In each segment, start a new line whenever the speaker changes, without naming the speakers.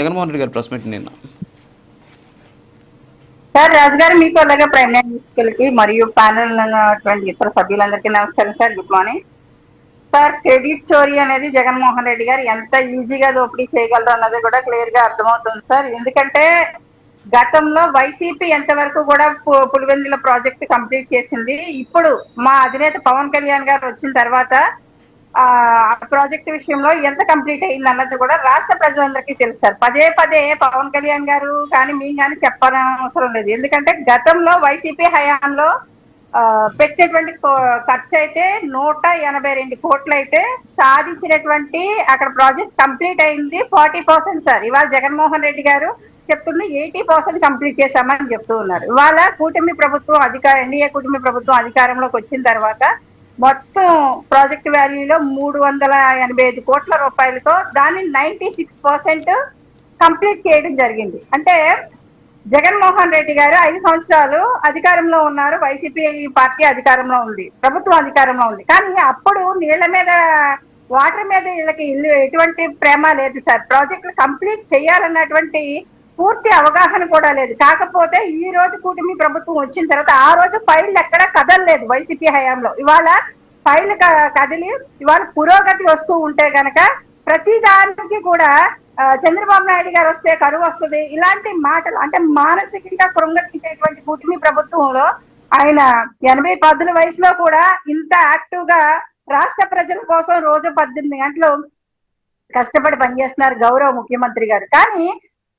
జగన్మోహన్ రెడ్డి గారి press meet నిన్న.
Sir రాజుగారు, మీకు అలాగే ప్రైమ్ మినిస్టర్కి మరియు ప్యానెల్ ఉన్నటువంటి ఇతర సభ్యులందరికీ నమస్కారం sir. Good morning sir. Credit చోరీ అనేది జగన్మోహన్ రెడ్డి గారు ఎంత ఈజీగా దోపిడీ చేయగలరు అన్నది కూడా క్లియర్ గా అర్థమవుతుంది సార్. ఎందుకంటే గతంలో వైసీపీ ఎంతవరకు కూడా పులివెందుల ప్రాజెక్ట్ కంప్లీట్ చేసింది. ఇప్పుడు మా అధినేత పవన్ కళ్యాణ్ గారు వచ్చిన తర్వాత ఆ ప్రాజెక్ట్ విషయంలో ఎంత కంప్లీట్ అయింది అన్నది కూడా రాష్ట్ర ప్రజలందరికీ తెలుసు సార్. పదే పదే పవన్ కళ్యాణ్ గారు కానీ మేము కానీ చెప్పనవసరం లేదు. ఎందుకంటే గతంలో వైసీపీ హయాంలో పెట్టినటువంటి ఖర్చు అయితే 182 కోట్లు అయితే సాధించినటువంటి అక్కడ ప్రాజెక్ట్ కంప్లీట్ అయింది 40% సార్. ఇవాళ జగన్మోహన్ రెడ్డి గారు చెప్తుంది 80% కంప్లీట్ చేశామని చెప్తూ ఉన్నారు. ఇవాళ కూటమి ప్రభుత్వం ఎన్డీఏ కూటమి ప్రభుత్వం అధికారంలోకి వచ్చిన తర్వాత మొత్తం ప్రాజెక్ట్ వాల్యూలో 385 కోట్ల రూపాయలతో దాన్ని 96% కంప్లీట్ చేయడం జరిగింది. అంటే జగన్మోహన్ రెడ్డి గారు 5 సంవత్సరాలు అధికారంలో ఉన్నారు. వైసీపీ పార్టీ అధికారంలో ఉంది, ప్రభుత్వం అధికారంలో ఉంది. కానీ అప్పుడు నీళ్ల మీద, వాటర్ మీద వీళ్ళకి ఎటువంటి ప్రేమ లేదు సార్. ప్రాజెక్టులు కంప్లీట్ చేయాలన్నటువంటి పూర్తి అవగాహన కూడా లేదు. కాకపోతే ఈ రోజు కూటమి ప్రభుత్వం వచ్చిన తర్వాత ఆ రోజు ఫైల్ ఎక్కడ కదలలేదు వైసీపీ హయాంలో. ఇవాళ ఫైల్ కదిలి ఇవాళ పురోగతి వస్తూ ఉంటే గనక ప్రతి దానికి కూడా చంద్రబాబు నాయుడు గారు వస్తే కరువు వస్తుంది ఇలాంటి మాటలు, అంటే మానసికంగా కృంగతీసేటువంటి కూటమి ప్రభుత్వంలో ఆయన 80 వయసులో కూడా ఇంత యాక్టివ్ గా రాష్ట్ర ప్రజల కోసం రోజు 18 గంటలు కష్టపడి పనిచేస్తున్నారు గౌరవ ముఖ్యమంత్రి గారు. కానీ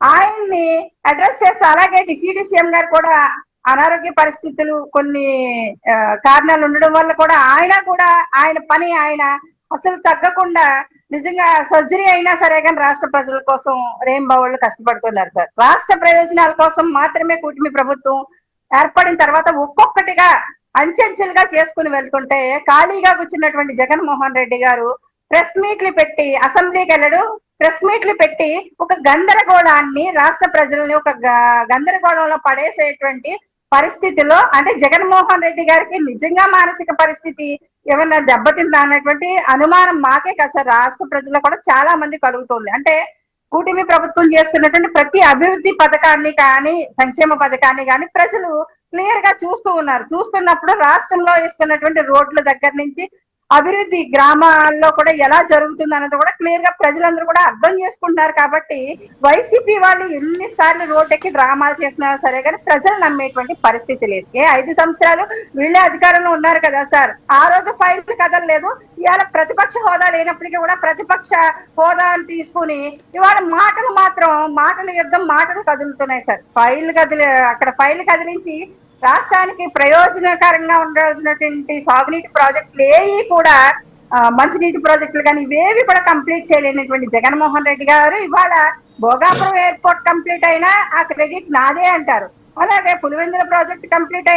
ఆయన్ని అడ్రస్ చేస్తూ అలాగే డిప్యూటీ సీఎం గారు కూడా అనారోగ్య పరిస్థితులు కొన్ని కారణాలు ఉండడం వల్ల కూడా ఆయన పని ఆయన అసలు తగ్గకుండా నిజంగా సర్జరీ అయినా సరే కానీ రాష్ట్ర ప్రజల కోసం రేంబావుళ్ళు కష్టపడుతున్నారు సార్. రాష్ట్ర ప్రయోజనాల కోసం మాత్రమే కూటమి ప్రభుత్వం ఏర్పడిన తర్వాత ఒక్కొక్కటిగా అంచెంచెలుగా చేసుకుని వెళ్తుంటే ఖాళీగా కూర్చున్నటువంటి జగన్మోహన్ రెడ్డి గారు ప్రెస్ మీట్లు పెట్టి అసెంబ్లీకి వెళ్ళడు, ప్రెస్ మీట్లు పెట్టి ఒక గందరగోళాన్ని, రాష్ట్ర ప్రజల్ని ఒక గందరగోళంలో పడేసేటువంటి పరిస్థితిలో, అంటే జగన్మోహన్ రెడ్డి గారికి నిజంగా మానసిక పరిస్థితి ఏమన్నా దెబ్బతిందా అన్నటువంటి అనుమానం మాకే కాదు సార్, రాష్ట్ర ప్రజల్లో కూడా చాలా మంది కలుగుతుంది. అంటే కూటమి ప్రభుత్వం చేస్తున్నటువంటి ప్రతి అభివృద్ధి పథకాన్ని కానీ సంక్షేమ పథకాన్ని కానీ ప్రజలు క్లియర్ గా చూస్తూ ఉన్నారు. చూస్తున్నప్పుడు రాష్ట్రంలో ఇస్తున్నటువంటి రోడ్ల దగ్గర నుంచి అభివృద్ధి గ్రామాల్లో కూడా ఎలా జరుగుతుంది అన్నది కూడా క్లియర్ గా ప్రజలందరూ కూడా అర్థం చేసుకుంటున్నారు. కాబట్టి వైసీపీ వాళ్ళు ఎన్నిసార్లు రోడ్డెక్కి డ్రామాలు చేసినా సరే కానీ ప్రజలు నమ్మేటువంటి పరిస్థితి లేదు. 5 సంవత్సరాలు వీళ్ళే అధికారంలో ఉన్నారు కదా సార్. ఆ రోజు ఫైల్ కదలలేదు. ఇవాళ ప్రతిపక్ష హోదా లేనప్పటికీ కూడా ప్రతిపక్ష హోదాను తీసుకుని ఇవాళ మాటల యుద్ధం, మాటలు కదులుతున్నాయి సార్. అక్కడ ఫైల్ కదిలించి రాష్ట్రానికి ప్రయోజనకరంగా ఉండాల్సినటువంటి సాగునీటి ప్రాజెక్టులు ఏవి కూడా, మంచినీటి ప్రాజెక్టులు కానీ ఇవేవి కూడా కంప్లీట్ చేయలేనటువంటి జగన్మోహన్ రెడ్డి గారు ఇవాళ భోగాపురం ఎయిర్పోర్ట్ కంప్లీట్ అయినా ఆ క్రెడిట్ నాదే అంటారు. అలాగే పులివెందుల ప్రాజెక్ట్ కంప్లీట్ అయినా